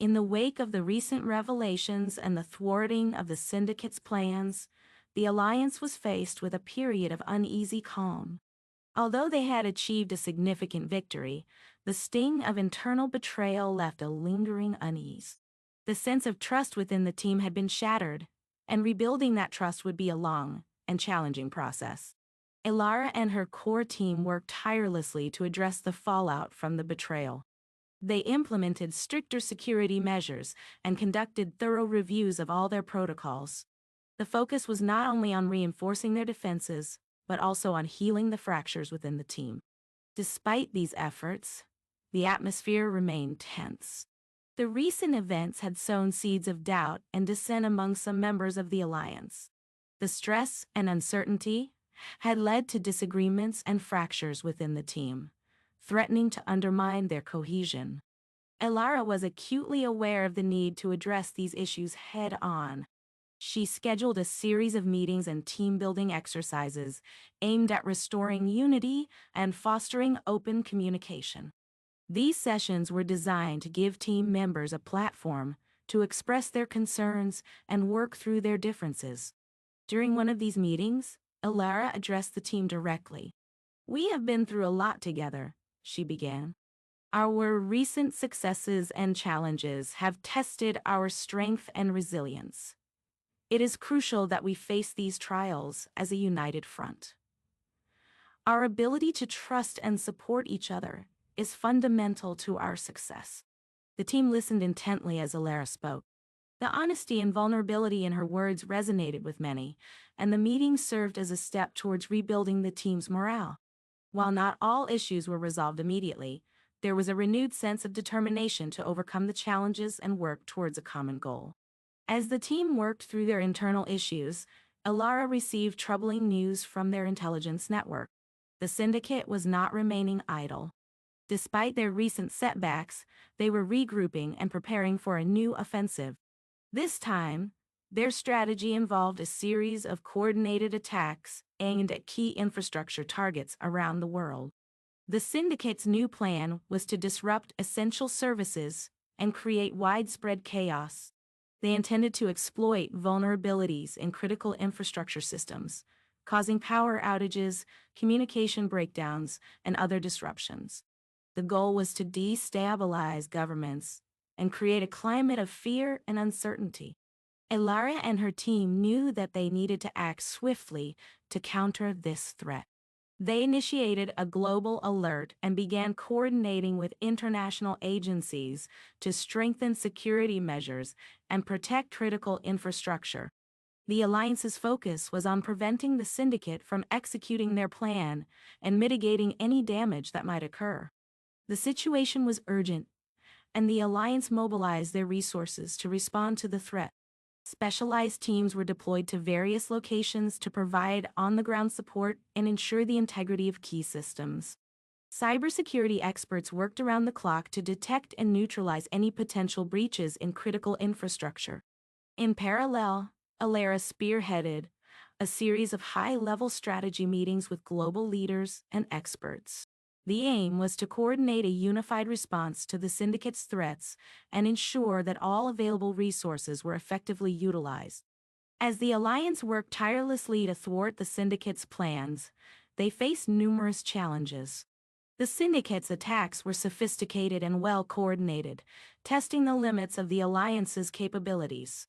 In the wake of the recent revelations and the thwarting of the Syndicate's plans, the Alliance was faced with a period of uneasy calm. Although they had achieved a significant victory, the sting of internal betrayal left a lingering unease. The sense of trust within the team had been shattered, and rebuilding that trust would be a long and challenging process. Elara and her core team worked tirelessly to address the fallout from the betrayal. They implemented stricter security measures and conducted thorough reviews of all their protocols. The focus was not only on reinforcing their defenses, but also on healing the fractures within the team. Despite these efforts, the atmosphere remained tense. The recent events had sown seeds of doubt and dissent among some members of the Alliance. The stress and uncertainty had led to disagreements and fractures within the team, threatening to undermine their cohesion. Elara was acutely aware of the need to address these issues head-on. She scheduled a series of meetings and team-building exercises aimed at restoring unity and fostering open communication. These sessions were designed to give team members a platform to express their concerns and work through their differences. During one of these meetings, Elara addressed the team directly. "We have been through a lot together," she began. "Our recent successes and challenges have tested our strength and resilience. It is crucial that we face these trials as a united front. Our ability to trust and support each other is fundamental to our success." The team listened intently as Elara spoke. The honesty and vulnerability in her words resonated with many, and the meeting served as a step towards rebuilding the team's morale. While not all issues were resolved immediately, there was a renewed sense of determination to overcome the challenges and work towards a common goal. As the team worked through their internal issues, Elara received troubling news from their intelligence network. The Syndicate was not remaining idle. Despite their recent setbacks, they were regrouping and preparing for a new offensive. This time, their strategy involved a series of coordinated attacks aimed at key infrastructure targets around the world. The Syndicate's new plan was to disrupt essential services and create widespread chaos. They intended to exploit vulnerabilities in critical infrastructure systems, causing power outages, communication breakdowns, and other disruptions. The goal was to destabilize governments and create a climate of fear and uncertainty. Elara and her team knew that they needed to act swiftly to counter this threat. They initiated a global alert and began coordinating with international agencies to strengthen security measures and protect critical infrastructure. The Alliance's focus was on preventing the Syndicate from executing their plan and mitigating any damage that might occur. The situation was urgent, and the Alliance mobilized their resources to respond to the threat. Specialized teams were deployed to various locations to provide on-the-ground support and ensure the integrity of key systems. Cybersecurity experts worked around the clock to detect and neutralize any potential breaches in critical infrastructure. In parallel, Elara spearheaded a series of high-level strategy meetings with global leaders and experts. The aim was to coordinate a unified response to the Syndicate's threats and ensure that all available resources were effectively utilized. As the Alliance worked tirelessly to thwart the Syndicate's plans, they faced numerous challenges. The Syndicate's attacks were sophisticated and well-coordinated, testing the limits of the Alliance's capabilities.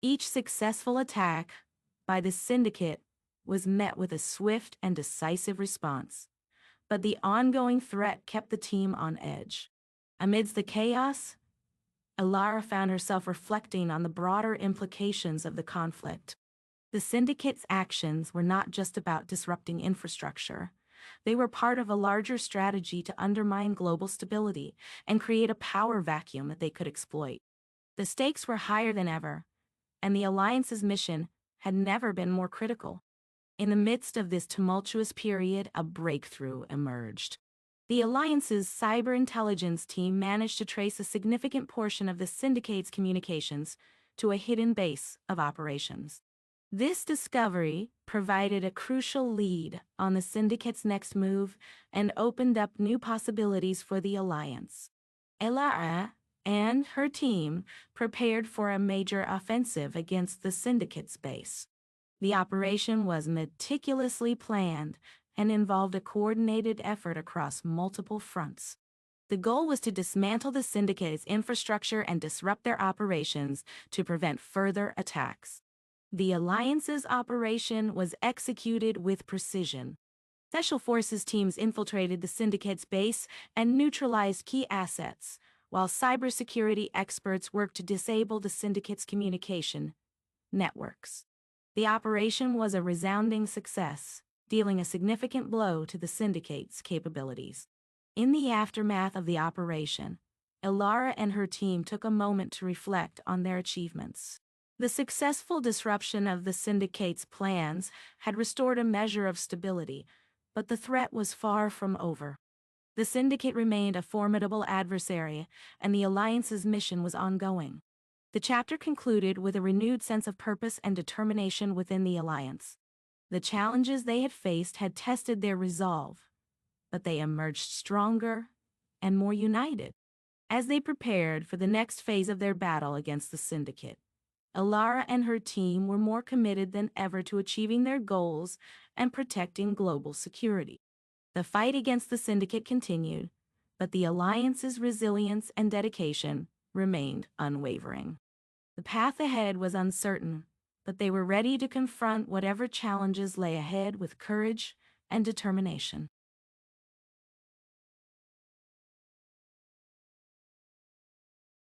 Each successful attack by the Syndicate was met with a swift and decisive response. But the ongoing threat kept the team on edge. Amidst the chaos, Elara found herself reflecting on the broader implications of the conflict. The Syndicate's actions were not just about disrupting infrastructure. They were part of a larger strategy to undermine global stability and create a power vacuum that they could exploit. The stakes were higher than ever, and the Alliance's mission had never been more critical. In the midst of this tumultuous period, a breakthrough emerged. The Alliance's cyber intelligence team managed to trace a significant portion of the Syndicate's communications to a hidden base of operations. This discovery provided a crucial lead on the Syndicate's next move and opened up new possibilities for the Alliance. Elara and her team prepared for a major offensive against the Syndicate's base. The operation was meticulously planned and involved a coordinated effort across multiple fronts. The goal was to dismantle the Syndicate's infrastructure and disrupt their operations to prevent further attacks. The Alliance's operation was executed with precision. Special Forces teams infiltrated the Syndicate's base and neutralized key assets, while cybersecurity experts worked to disable the Syndicate's communication networks. The operation was a resounding success, dealing a significant blow to the Syndicate's capabilities. In the aftermath of the operation, Elara and her team took a moment to reflect on their achievements. The successful disruption of the Syndicate's plans had restored a measure of stability, but the threat was far from over. The Syndicate remained a formidable adversary, and the Alliance's mission was ongoing. The chapter concluded with a renewed sense of purpose and determination within the Alliance. The challenges they had faced had tested their resolve, but they emerged stronger and more united. As they prepared for the next phase of their battle against the Syndicate, Elara and her team were more committed than ever to achieving their goals and protecting global security. The fight against the Syndicate continued, but the Alliance's resilience and dedication remained unwavering. The path ahead was uncertain, but they were ready to confront whatever challenges lay ahead with courage and determination.